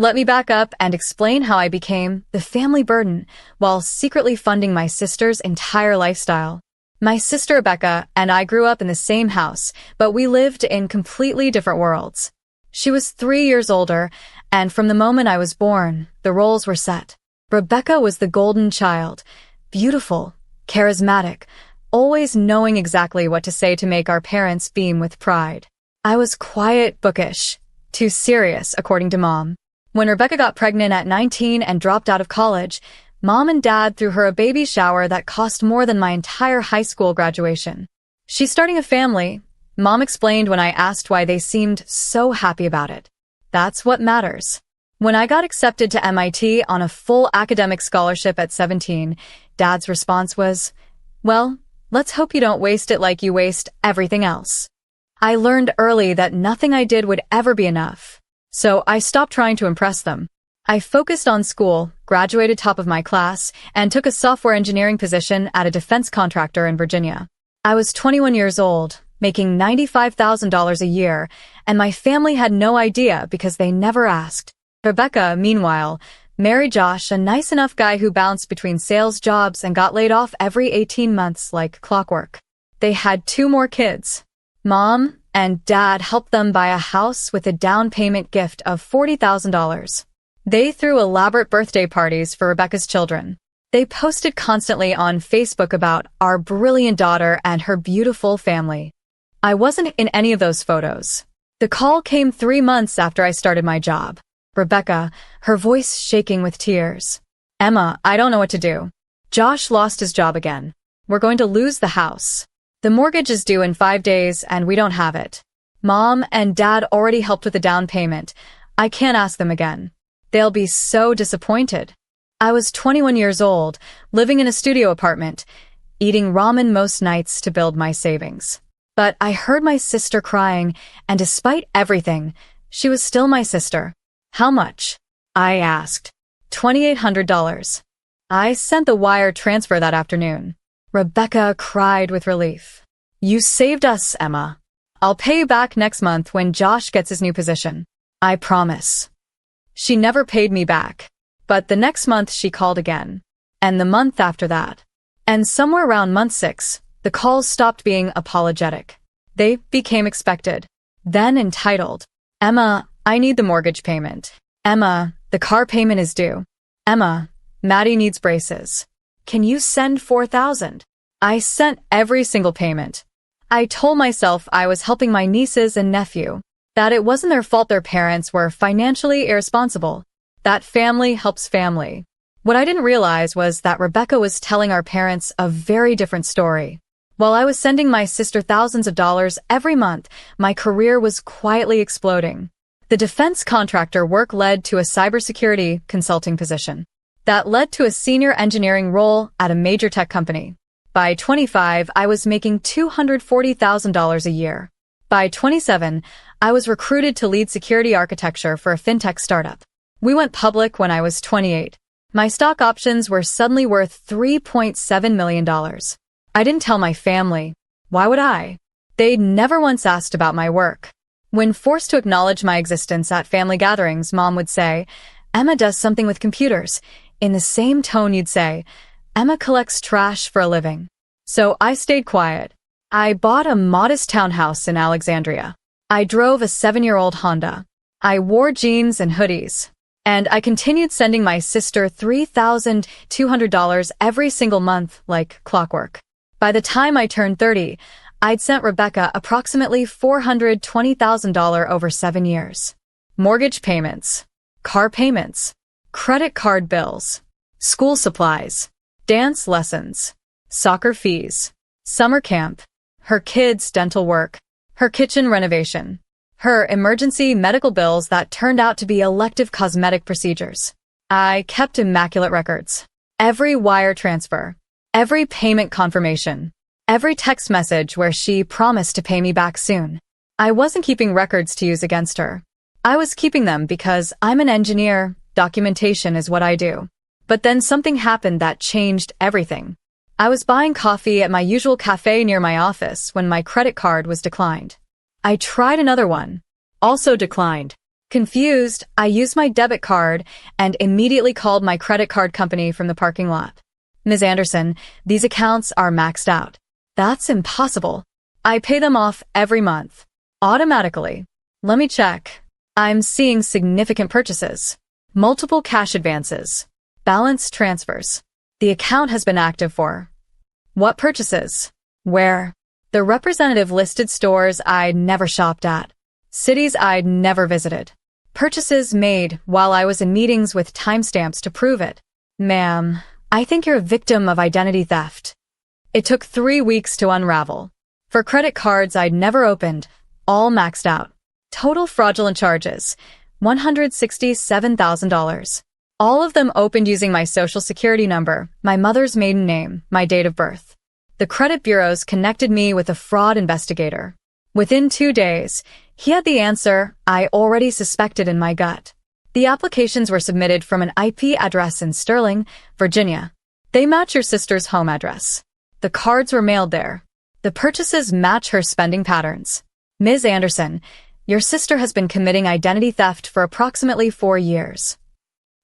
Let me back up and explain how I became the family burden while secretly funding my sister's entire lifestyle. My sister Rebecca and I grew up in the same house, but we lived in completely different worlds. She was 3 years older, and from the moment I was born, the roles were set. Rebecca was the golden child, beautiful, charismatic, always knowing exactly what to say to make our parents beam with pride. I was quiet, bookish, too serious, according to Mom. When Rebecca got pregnant at 19 and dropped out of college, Mom and Dad threw her a baby shower that cost more than my entire high school graduation. She's starting a family, Mom explained when I asked why they seemed so happy about it. That's what matters. When I got accepted to MIT on a full academic scholarship at 17, Dad's response was, "Well, let's hope you don't waste it like you waste everything else." I learned early that nothing I did would ever be enough. So I stopped trying to impress them. I focused on school, graduated top of my class, and took a software engineering position at a defense contractor in Virginia. I was 21 years old, making $95,000 a year, and my family had no idea because they never asked. Rebecca, meanwhile, married Josh, a nice enough guy who bounced between sales jobs and got laid off every 18 months like clockwork. They had 2 more kids. Mom and Dad helped them buy a house with a down payment gift of $40,000. They threw elaborate birthday parties for Rebecca's children. They posted constantly on Facebook about our brilliant daughter and her beautiful family. I wasn't in any of those photos. The call came 3 months after I started my job. Rebecca, her voice shaking with tears. "Emma, I don't know what to do. Josh lost his job again. We're going to lose the house. The mortgage is due in 5 days and we don't have it. Mom and Dad already helped with the down payment. I can't ask them again. They'll be so disappointed." I was 21 years old, living in a studio apartment, eating ramen most nights to build my savings. But I heard my sister crying, and despite everything, she was still my sister. "How much?" I asked. $2,800. I sent the wire transfer that afternoon. Rebecca cried with relief. "You saved us, Emma. I'll pay you back next month when Josh gets his new position. I promise." She never paid me back. But the next month she called again. And the month after that. And somewhere around month 6, the calls stopped being apologetic. They became expected. Then entitled. "Emma, I need the mortgage payment. Emma, the car payment is due. Emma, Maddie needs braces. Can you send 4,000? I sent every single payment. I told myself I was helping my nieces and nephew, that it wasn't their fault their parents were financially irresponsible, that family helps family. What I didn't realize was that Rebecca was telling our parents a very different story. While I was sending my sister thousands of dollars every month, my career was quietly exploding. The defense contractor work led to a cybersecurity consulting position. That led to a senior engineering role at a major tech company. By 25, I was making $240,000 a year. By 27, I was recruited to lead security architecture for a fintech startup. We went public when I was 28. My stock options were suddenly worth $3.7 million. I didn't tell my family. Why would I? They'd never once asked about my work. When forced to acknowledge my existence at family gatherings, Mom would say, "Emma does something with computers." In the same tone you'd say, "Emma collects trash for a living." So I stayed quiet. I bought a modest townhouse in Alexandria. I drove a 7-year-old Honda. I wore jeans and hoodies. And I continued sending my sister $3,200 every single month like clockwork. By the time I turned 30, I'd sent Rebecca approximately $420,000 over 7 years. Mortgage payments, car payments, credit card bills, school supplies, dance lessons, soccer fees, summer camp, her kids' dental work, her kitchen renovation, her emergency medical bills that turned out to be elective cosmetic procedures. I kept immaculate records. Every wire transfer, every payment confirmation, every text message where she promised to pay me back soon. I wasn't keeping records to use against her. I was keeping them because I'm an engineer. Documentation is what I do. But then something happened that changed everything. I was buying coffee at my usual cafe near my office when my credit card was declined. I tried another one. Also declined. Confused, I used my debit card and immediately called my credit card company from the parking lot. Ms. Anderson, these accounts are maxed out. That's impossible. I pay them off every month. Automatically. Let me check. I'm seeing significant purchases. Multiple cash advances. Balance transfers. The account has been active for. What purchases? Where? The representative listed stores I'd never shopped at. Cities I'd never visited. Purchases made while I was in meetings with timestamps to prove it. Ma'am, I think you're a victim of identity theft. It took 3 weeks to unravel. For credit cards I'd never opened, all maxed out. Total fraudulent charges, $167,000. All of them opened using my social security number, my mother's maiden name, my date of birth. The credit bureaus connected me with a fraud investigator. Within 2 days, he had the answer I already suspected in my gut. The applications were submitted from an IP address in Sterling, Virginia. They match your sister's home address. The cards were mailed there. The purchases match her spending patterns. Ms. Anderson, your sister has been committing identity theft for approximately 4 years.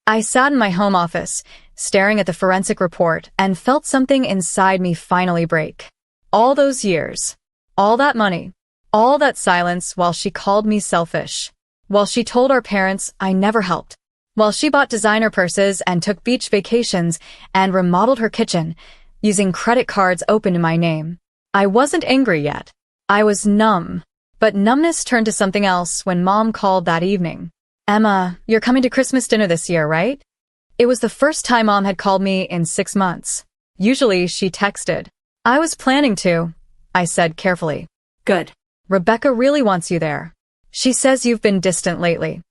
I sat in my home office, staring at the forensic report, and felt something inside me finally break. All those years, all that money, all that silence while she called me selfish. While she told our parents I never helped. While she bought designer purses and took beach vacations and remodeled her kitchen, using credit cards opened in my name. I wasn't angry yet. I was numb. But numbness turned to something else when Mom called that evening. Emma, you're coming to Christmas dinner this year, right? It was the first time Mom had called me in 6 months. Usually she texted. I was planning to, I said carefully. Good. Rebecca really wants you there. She says you've been distant lately.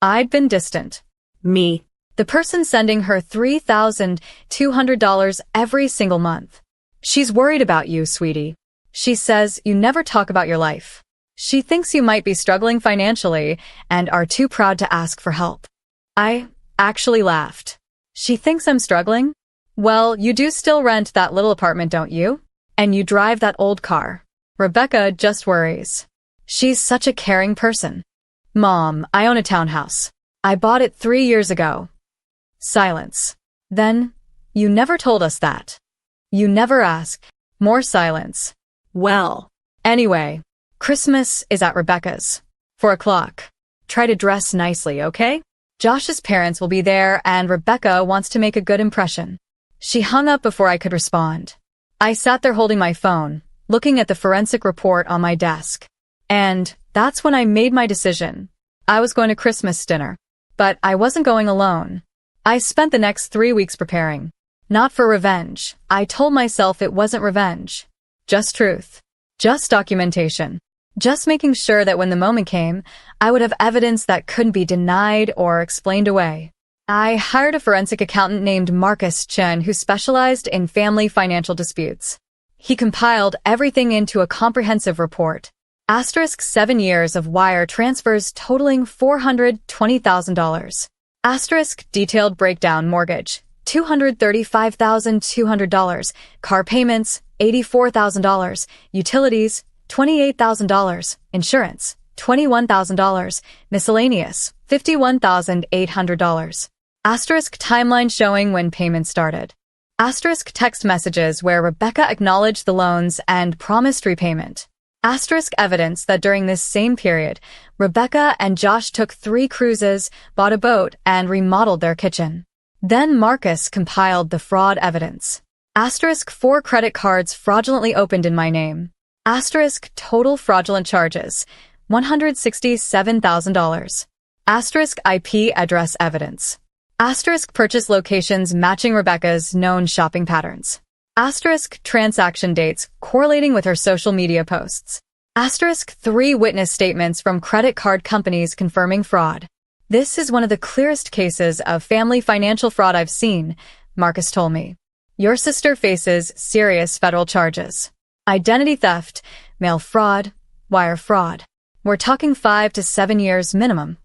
I'd been distant. Me. The person sending her $3,200 every single month. She's worried about you, sweetie. She says you never talk about your life. She thinks you might be struggling financially and are too proud to ask for help. I actually laughed. She thinks I'm struggling? Well, you do still rent that little apartment, don't you? And you drive that old car. Rebecca just worries. She's such a caring person. Mom, I own a townhouse. I bought it 3 years ago. Silence. Then, you never told us that. You never asked. More silence. Well, anyway, Christmas is at Rebecca's. 4 o'clock. Try to dress nicely, okay? Josh's parents will be there and Rebecca wants to make a good impression. She hung up before I could respond. I sat there holding my phone, looking at the forensic report on my desk. And that's when I made my decision. I was going to Christmas dinner. But I wasn't going alone. I spent the next 3 weeks preparing. Not for revenge. I told myself it wasn't revenge. Just truth. Just documentation. Just making sure that when the moment came, I would have evidence that couldn't be denied or explained away. I hired a forensic accountant named Marcus Chen who specialized in family financial disputes. He compiled everything into a comprehensive report. Asterisk 7 years of wire transfers totaling $420,000. Asterisk detailed breakdown mortgage, $235,200. Car payments, $84,000. Utilities, $28,000. Insurance, $21,000. Miscellaneous, $51,800. Asterisk timeline showing when payments started. Asterisk text messages where Rebecca acknowledged the loans and promised repayment. Asterisk evidence that during this same period, Rebecca and Josh took 3 cruises, bought a boat, and remodeled their kitchen. Then Marcus compiled the fraud evidence. Asterisk 4 credit cards fraudulently opened in my name. Asterisk total fraudulent charges, $167,000. Asterisk IP address evidence. Asterisk purchase locations matching Rebecca's known shopping patterns. Asterisk transaction dates correlating with her social media posts. Asterisk 3 witness statements from credit card companies confirming fraud. This is one of the clearest cases of family financial fraud I've seen, Marcus told me. Your sister faces serious federal charges. Identity theft, mail fraud, wire fraud. We're talking 5 to 7 years minimum.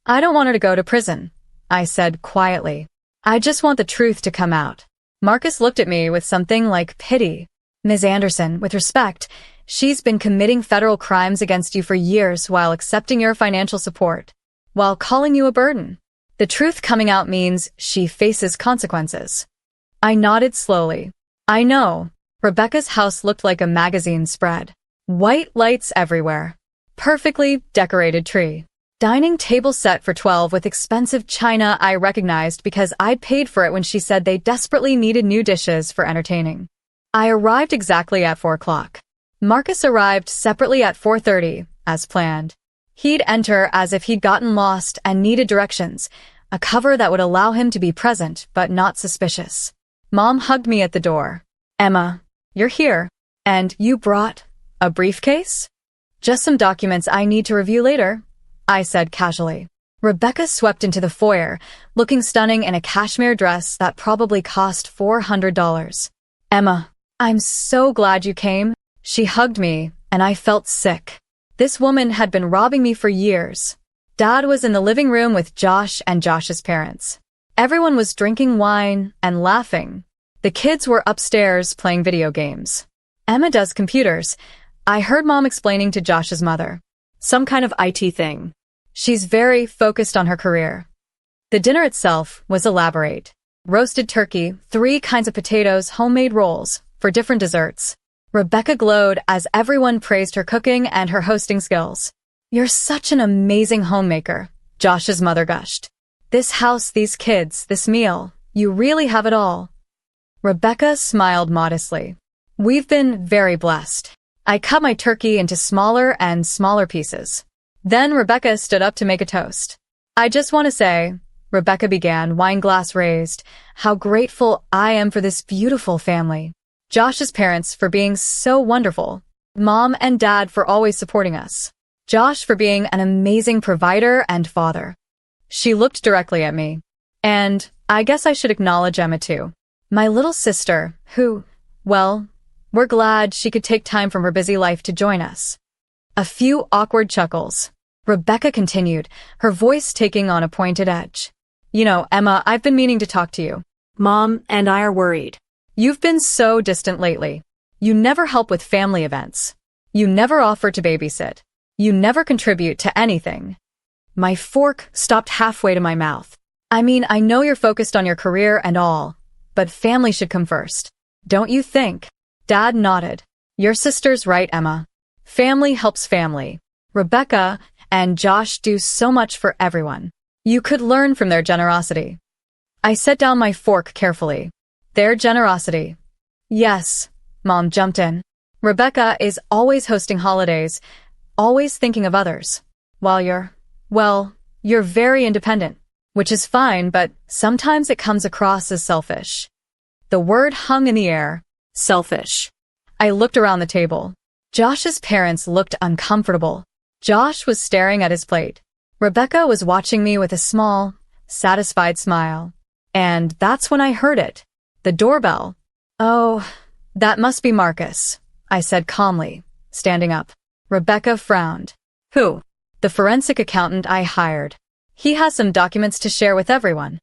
I don't want her to go to prison, I said quietly. I just want the truth to come out. Marcus looked at me with something like pity. Ms. Anderson, with respect, she's been committing federal crimes against you for years while accepting your financial support. while calling you a burden. The truth coming out means she faces consequences. I nodded slowly. I know. Rebecca's house looked like a magazine spread. White lights everywhere. Perfectly decorated tree. Dining table set for 12 with expensive china I recognized because I'd paid for it when she said they desperately needed new dishes for entertaining. I arrived exactly at 4 o'clock. Marcus arrived separately at 4:30, as planned. He'd enter as if he'd gotten lost and needed directions, a cover that would allow him to be present but not suspicious. Mom hugged me at the door. Emma, you're here. And you brought a briefcase? Just some documents I need to review later, I said casually. Rebecca swept into the foyer, looking stunning in a cashmere dress that probably cost $400. Emma, I'm so glad you came. She hugged me, and I felt sick. This woman had been robbing me for years. Dad was in the living room with Josh and Josh's parents. Everyone was drinking wine and laughing. The kids were upstairs playing video games. Emma does computers. I heard Mom explaining to Josh's mother. Some kind of IT thing. She's very focused on her career. The dinner itself was elaborate. Roasted turkey, 3 kinds of potatoes, homemade rolls, for different desserts. Rebecca glowed as everyone praised her cooking and her hosting skills. You're such an amazing homemaker, Josh's mother gushed. This house, these kids, this meal, you really have it all. Rebecca smiled modestly. We've been very blessed. I cut my turkey into smaller and smaller pieces. Then Rebecca stood up to make a toast. I just want to say, Rebecca began, wine glass raised, how grateful I am for this beautiful family. Josh's parents for being so wonderful. Mom and Dad for always supporting us. Josh for being an amazing provider and father. She looked directly at me. And I guess I should acknowledge Emma too. My little sister, who, well, we're glad she could take time from her busy life to join us. A few awkward chuckles. Rebecca continued, her voice taking on a pointed edge. You know, Emma, I've been meaning to talk to you. Mom and I are worried. You've been so distant lately. You never help with family events. You never offer to babysit. You never contribute to anything. My fork stopped halfway to my mouth. I mean, I know you're focused on your career and all, but family should come first. Don't you think? Dad nodded. Your sister's right, Emma. Family helps family. Rebecca and Josh do so much for everyone. You could learn from their generosity. I set down my fork carefully. Their generosity. Yes, Mom jumped in. Rebecca is always hosting holidays, always thinking of others. While you're very independent, which is fine, but sometimes it comes across as selfish. The word hung in the air. Selfish. I looked around the table. Josh's parents looked uncomfortable. Josh was staring at his plate. Rebecca was watching me with a small, satisfied smile. And that's when I heard it. The doorbell. Oh, that must be Marcus, I said calmly, standing up. Rebecca frowned. Who? The forensic accountant I hired. He has some documents to share with everyone.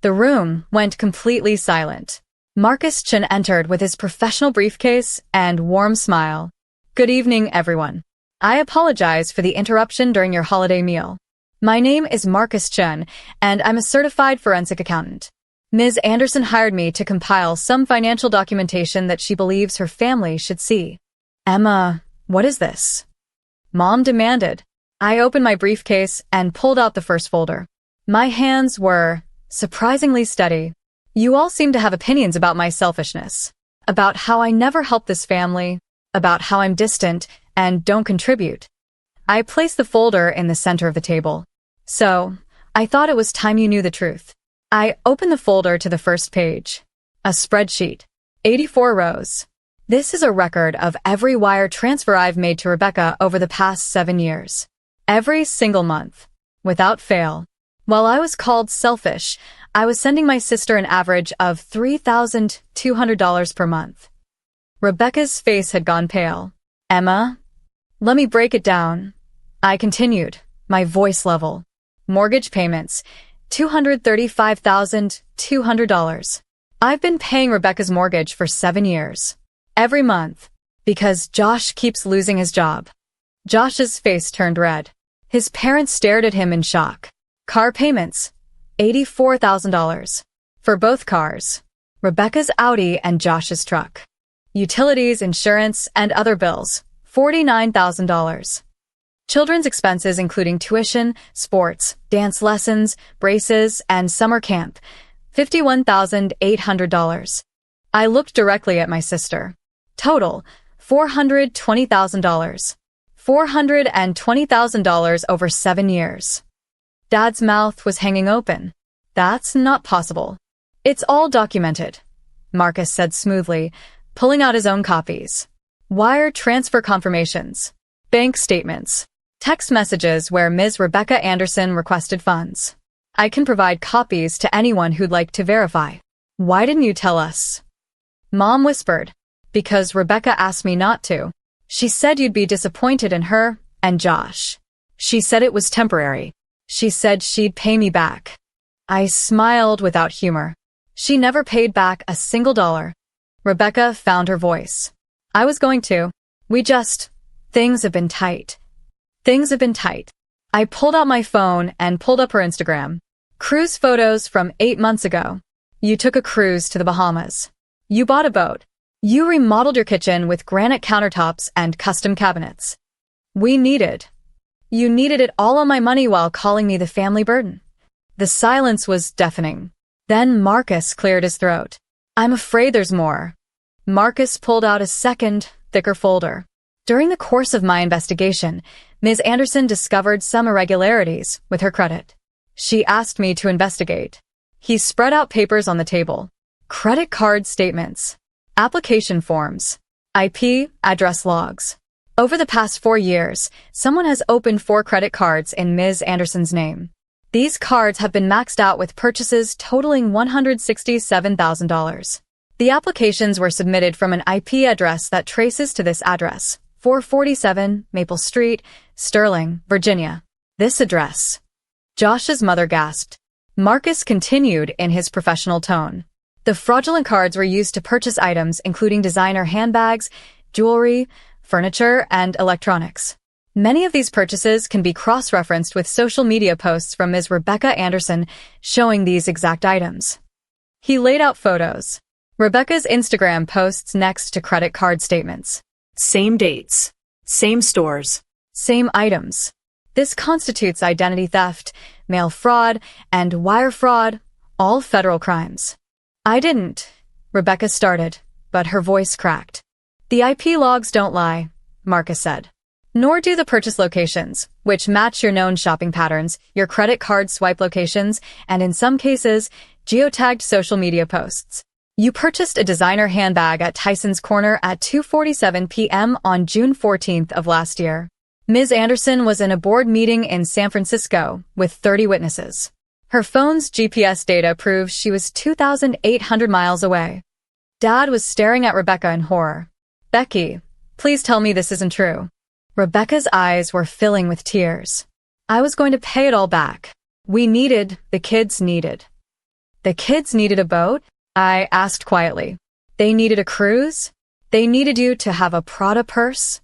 The room went completely silent. Marcus Chen entered with his professional briefcase and warm smile. Good evening, everyone. I apologize for the interruption during your holiday meal. My name is Marcus Chen, and I'm a certified forensic accountant. Ms. Anderson hired me to compile some financial documentation that she believes her family should see. Emma, what is this? Mom demanded. I opened my briefcase and pulled out the first folder. My hands were surprisingly steady. You all seem to have opinions about my selfishness, about how I never help this family, about how I'm distant and don't contribute. I placed the folder in the center of the table. So, I thought it was time you knew the truth. I opened the folder to the first page. A spreadsheet. 84 rows. This is a record of every wire transfer I've made to Rebecca over the past 7 years. Every single month. Without fail. While I was called selfish, I was sending my sister an average of $3,200 per month. Rebecca's face had gone pale. Emma? Let me break it down. I continued, my voice level. Mortgage payments. $235,200. I've been paying Rebecca's mortgage for 7 years. Every month. Because Josh keeps losing his job. Josh's face turned red. His parents stared at him in shock. Car payments, $84,000. For both cars. Rebecca's Audi and Josh's truck. Utilities, insurance, and other bills, $49,000. Children's expenses including tuition, sports, dance lessons, braces, and summer camp, $51,800. I looked directly at my sister. Total, $420,000. $420,000 over 7 years. Dad's mouth was hanging open. That's not possible. It's all documented, Marcus said smoothly, pulling out his own copies. Wire transfer confirmations, bank statements, text messages where Ms. Rebecca Anderson requested funds. I can provide copies to anyone who'd like to verify. Why didn't you tell us? Mom whispered. Because Rebecca asked me not to. She said you'd be disappointed in her and Josh. She said it was temporary. She said she'd pay me back. I smiled without humor. She never paid back a single dollar. Rebecca found her voice. I was going to. Things have been tight. Things have been tight. I pulled out my phone and pulled up her Instagram. Cruise photos from 8 months ago. You took a cruise to the Bahamas. You bought a boat. You remodeled your kitchen with granite countertops and custom cabinets. You needed it all on my money while calling me the family burden. The silence was deafening. Then Marcus cleared his throat. I'm afraid there's more. Marcus pulled out a second, thicker folder. During the course of my investigation, Ms. Anderson discovered some irregularities with her credit. She asked me to investigate. He spread out papers on the table. Credit card statements. Application forms. IP address logs. Over the past 4 years, someone has opened 4 credit cards in Ms. Anderson's name. These cards have been maxed out with purchases totaling $167,000. The applications were submitted from an IP address that traces to this address, 447 Maple Street, Sterling, Virginia. This address. Josh's mother gasped. Marcus continued in his professional tone. The fraudulent cards were used to purchase items including designer handbags, jewelry, furniture, and electronics. Many of these purchases can be cross-referenced with social media posts from Ms. Rebecca Anderson showing these exact items. He laid out photos. Rebecca's Instagram posts next to credit card statements. Same dates. Same stores. Same items. This constitutes identity theft, mail fraud, and wire fraud, all federal crimes. I didn't, Rebecca started, but her voice cracked. The IP logs don't lie, Marcus said. Nor do the purchase locations, which match your known shopping patterns, your credit card swipe locations, and in some cases, geotagged social media posts. You purchased a designer handbag at Tyson's Corner at 2:47 p.m. on June 14th of last year. Ms. Anderson was in a board meeting in San Francisco with 30 witnesses. Her phone's GPS data proves she was 2,800 miles away. Dad was staring at Rebecca in horror. Becky, please tell me this isn't true. Rebecca's eyes were filling with tears. I was going to pay it all back. The kids needed. The kids needed a boat? I asked quietly. They needed a cruise? They needed you to have a Prada purse?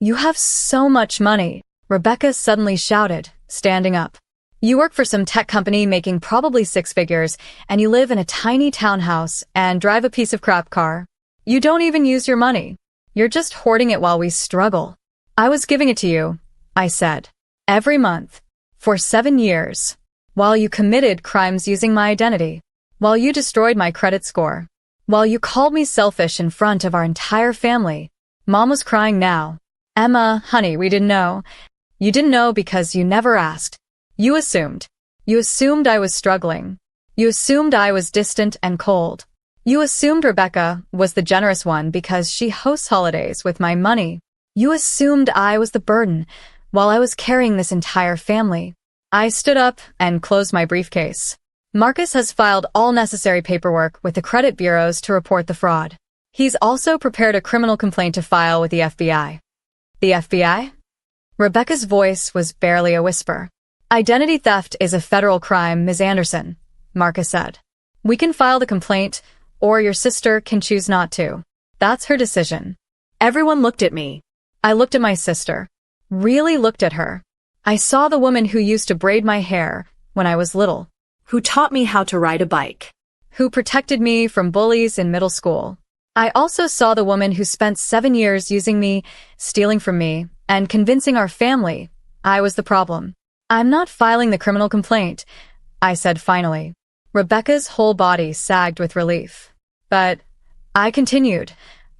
You have so much money, Rebecca suddenly shouted, standing up. You work for some tech company making probably 6 figures, and you live in a tiny townhouse and drive a piece of crap car. You don't even use your money. You're just hoarding it while we struggle. I was giving it to you, I said. Every month. For 7 years. While you committed crimes using my identity. While you destroyed my credit score. While you called me selfish in front of our entire family. Mom was crying now. Emma, honey, we didn't know. You didn't know because you never asked. You assumed. You assumed I was struggling. You assumed I was distant and cold. You assumed Rebecca was the generous one because she hosts holidays with my money. You assumed I was the burden while I was carrying this entire family. I stood up and closed my briefcase. Marcus has filed all necessary paperwork with the credit bureaus to report the fraud. He's also prepared a criminal complaint to file with the FBI. The FBI? Rebecca's voice was barely a whisper. Identity theft is a federal crime, Ms. Anderson, Marcus said. We can file the complaint, or your sister can choose not to. That's her decision. Everyone looked at me. I looked at my sister. Really looked at her. I saw the woman who used to braid my hair when I was little, Who taught me how to ride a bike. who protected me from bullies in middle school. I also saw the woman who spent 7 years using me, stealing from me, and convincing our family I was the problem. I'm not filing the criminal complaint, I said finally. Rebecca's whole body sagged with relief. But I continued.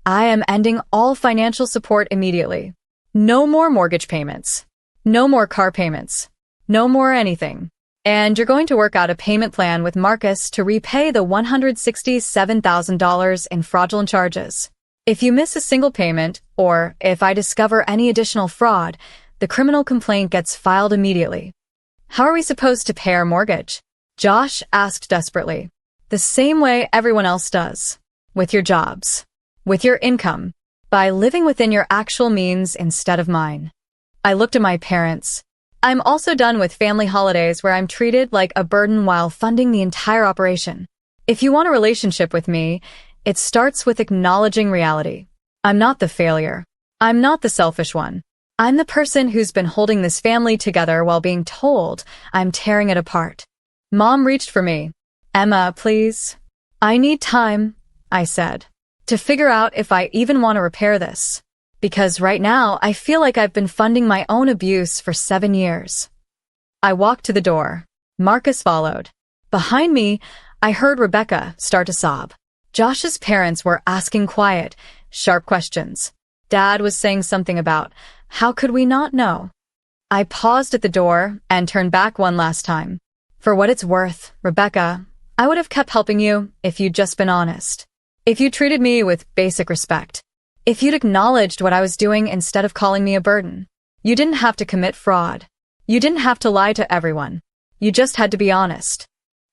I am ending all financial support immediately. No more mortgage payments. No more car payments. No more anything. And you're going to work out a payment plan with Marcus to repay the $167,000 in fraudulent charges. If you miss a single payment, or if I discover any additional fraud, the criminal complaint gets filed immediately. How are we supposed to pay our mortgage? Josh asked desperately. The same way everyone else does. With your jobs. With your income. By living within your actual means instead of mine. I looked at my parents. I'm also done with family holidays where I'm treated like a burden while funding the entire operation. If you want a relationship with me, it starts with acknowledging reality. I'm not the failure. I'm not the selfish one. I'm the person who's been holding this family together while being told I'm tearing it apart. Mom reached for me. Emma, please. I need time, I said, to figure out if I even want to repair this. Because right now, I feel like I've been funding my own abuse for 7 years. I walked to the door. Marcus followed. Behind me, I heard Rebecca start to sob. Josh's parents were asking quiet, sharp questions. Dad was saying something about, how could we not know? I paused at the door and turned back one last time. For what it's worth, Rebecca, I would have kept helping you if you'd just been honest. If you treated me with basic respect. If you'd acknowledged what I was doing instead of calling me a burden. You didn't have to commit fraud. You didn't have to lie to everyone. You just had to be honest.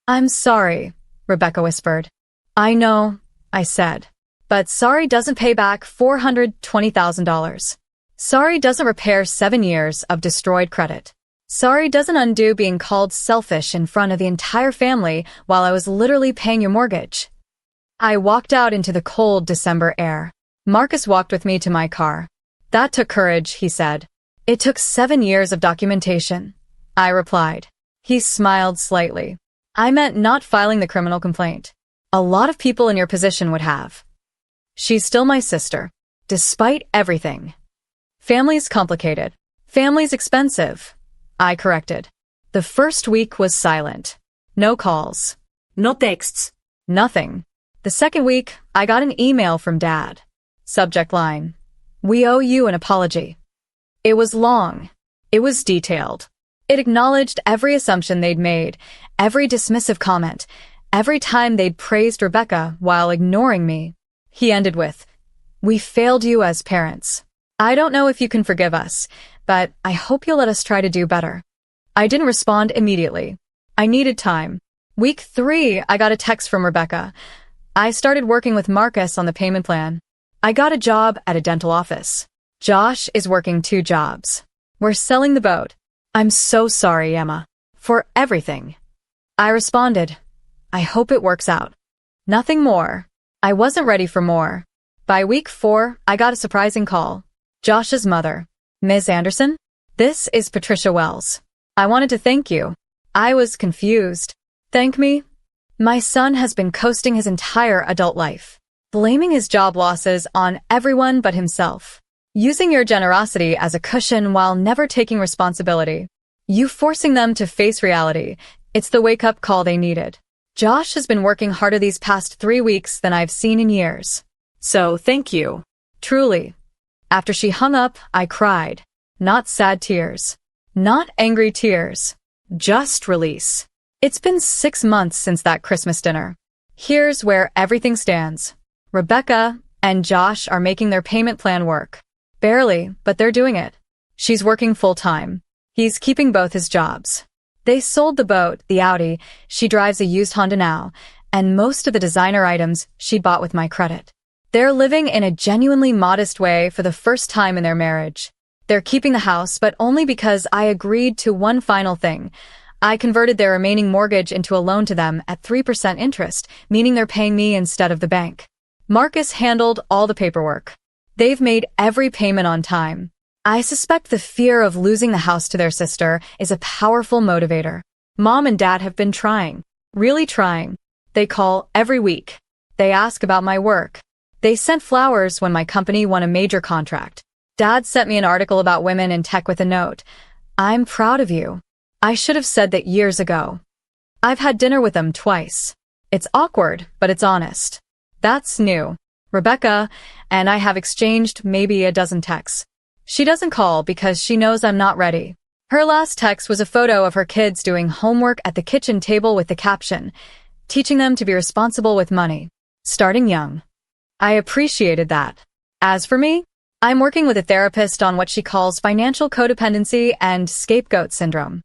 I'm sorry, Rebecca whispered. I know, I said. But sorry doesn't pay back $420,000. Sorry doesn't repair 7 years of destroyed credit. Sorry doesn't undo being called selfish in front of the entire family while I was literally paying your mortgage. I walked out into the cold December air. Marcus walked with me to my car. That took courage, he said. It took 7 years of documentation, I replied. He smiled slightly. I meant not filing the criminal complaint. A lot of people in your position would have. She's still my sister, despite everything. Family's complicated. Family's expensive, I corrected. The first week was silent. No calls. No texts. Nothing. The second week, I got an email from Dad. Subject line. We owe you an apology. It was long. It was detailed. It acknowledged every assumption they'd made, every dismissive comment, every time they'd praised Rebecca while ignoring me. He ended with, we failed you as parents. I don't know if you can forgive us, but I hope you'll let us try to do better. I didn't respond immediately. I needed time. Week 3, I got a text from Rebecca. I started working with Marcus on the payment plan. I got a job at a dental office. Josh is working 2 jobs. We're selling the boat. I'm so sorry, Emma, for everything. I responded, I hope it works out. Nothing more. I wasn't ready for more. By week 4, I got a surprising call. Josh's mother. Ms. Anderson? This is Patricia Wells. I wanted to thank you. I was confused. Thank me? My son has been coasting his entire adult life, blaming his job losses on everyone but himself, using your generosity as a cushion while never taking responsibility. You forcing them to face reality. It's the wake-up call they needed. Josh has been working harder these past 3 weeks than I've seen in years. So, thank you. Truly. After she hung up, I cried. Not sad tears. Not angry tears. Just release. It's been 6 months since that Christmas dinner. Here's where everything stands. Rebecca and Josh are making their payment plan work. Barely, but they're doing it. She's working full-time. He's keeping both his jobs. They sold the boat, the Audi, she drives a used Honda now, and most of the designer items she bought with my credit. They're living in a genuinely modest way for the first time in their marriage. They're keeping the house, but only because I agreed to one final thing. I converted their remaining mortgage into a loan to them at 3% interest, meaning they're paying me instead of the bank. Marcus handled all the paperwork. They've made every payment on time. I suspect the fear of losing the house to their sister is a powerful motivator. Mom and Dad have been trying, really trying. They call every week. They ask about my work. They sent flowers when my company won a major contract. Dad sent me an article about women in tech with a note. I'm proud of you. I should have said that years ago. I've had dinner with them twice. It's awkward, but it's honest. That's new. Rebecca and I have exchanged maybe a dozen texts. She doesn't call because she knows I'm not ready. Her last text was a photo of her kids doing homework at the kitchen table with the caption, teaching them to be responsible with money, starting young. I appreciated that. As for me, I'm working with a therapist on what she calls financial codependency and scapegoat syndrome.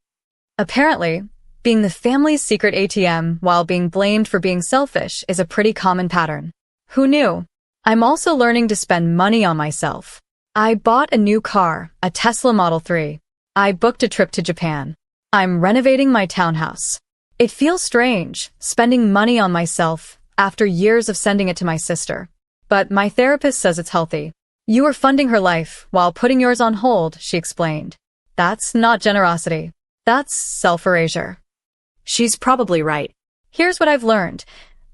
Apparently, being the family's secret ATM while being blamed for being selfish is a pretty common pattern. Who knew? I'm also learning to spend money on myself. I bought a new car, a Tesla Model 3. I booked a trip to Japan. I'm renovating my townhouse. It feels strange, spending money on myself after years of sending it to my sister. But my therapist says it's healthy. You are funding her life while putting yours on hold, she explained. That's not generosity. That's self-erasure. She's probably right. Here's what I've learned.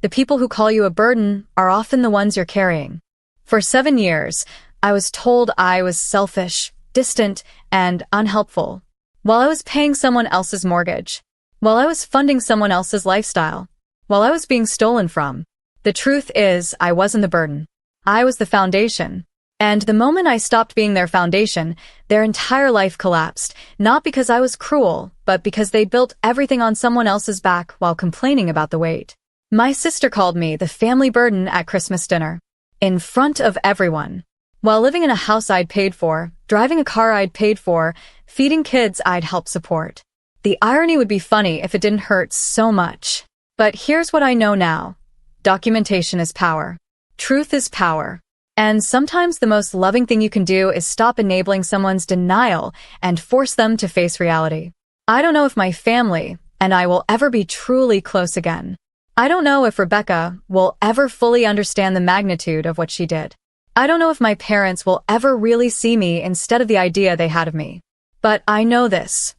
The people who call you a burden are often the ones you're carrying. For 7 years, I was told I was selfish, distant, and unhelpful. While I was paying someone else's mortgage. While I was funding someone else's lifestyle. While I was being stolen from. The truth is, I wasn't the burden. I was the foundation. And the moment I stopped being their foundation, their entire life collapsed, not because I was cruel, but because they built everything on someone else's back while complaining about the weight. My sister called me the family burden at Christmas dinner. In front of everyone. While living in a house I'd paid for, driving a car I'd paid for, feeding kids I'd helped support. The irony would be funny if it didn't hurt so much. But here's what I know now. Documentation is power. Truth is power. And sometimes the most loving thing you can do is stop enabling someone's denial and force them to face reality. I don't know if my family and I will ever be truly close again. I don't know if Rebecca will ever fully understand the magnitude of what she did. I don't know if my parents will ever really see me instead of the idea they had of me. But I know this.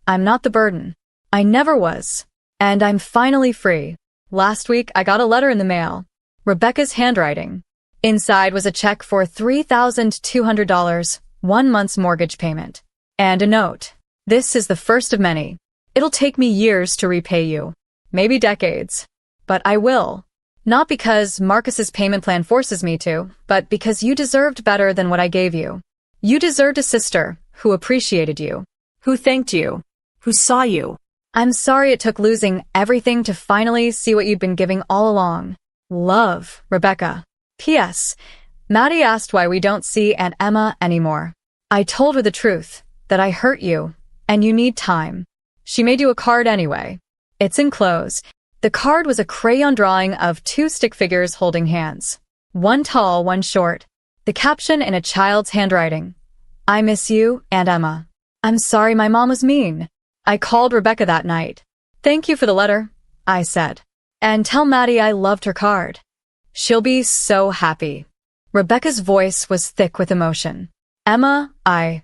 I'm not the burden. I never was. And I'm finally free. Last week, I got a letter in the mail. Rebecca's handwriting. Inside was a check for $3,200, 1 month's mortgage payment. And a note. This is the first of many. It'll take me years to repay you. Maybe decades. But I will. Not because Marcus's payment plan forces me to, but because you deserved better than what I gave you. You deserved a sister who appreciated you. Who thanked you. Who saw you. I'm sorry it took losing everything to finally see what you'd been giving all along. Love, Rebecca. P.S. Maddie asked why we don't see Aunt Emma anymore. I told her the truth, that I hurt you, and you need time. She made you a card anyway. It's enclosed. The card was a crayon drawing of 2 stick figures holding hands. One tall, one short. The caption in a child's handwriting. I miss you, Aunt Emma. I'm sorry my mom was mean. I called Rebecca that night. Thank you for the letter, I said. And tell Maddie I loved her card. She'll be so happy. Rebecca's voice was thick with emotion. Emma, I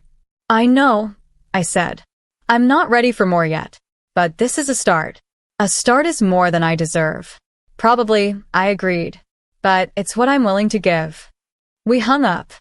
know, I said. I'm not ready for more yet. But this is a start. A start is more than I deserve. Probably, I agreed. But it's what I'm willing to give. We hung up.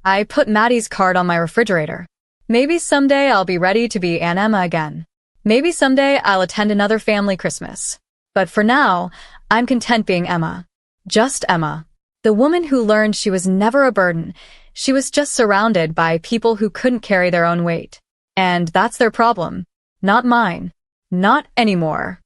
I put Maddie's card on my refrigerator. Maybe someday I'll be ready to be Aunt Emma again. Maybe someday I'll attend another family Christmas. But for now, I'm content being Emma. Just Emma. The woman who learned she was never a burden. She was just surrounded by people who couldn't carry their own weight. And that's their problem. Not mine. Not anymore.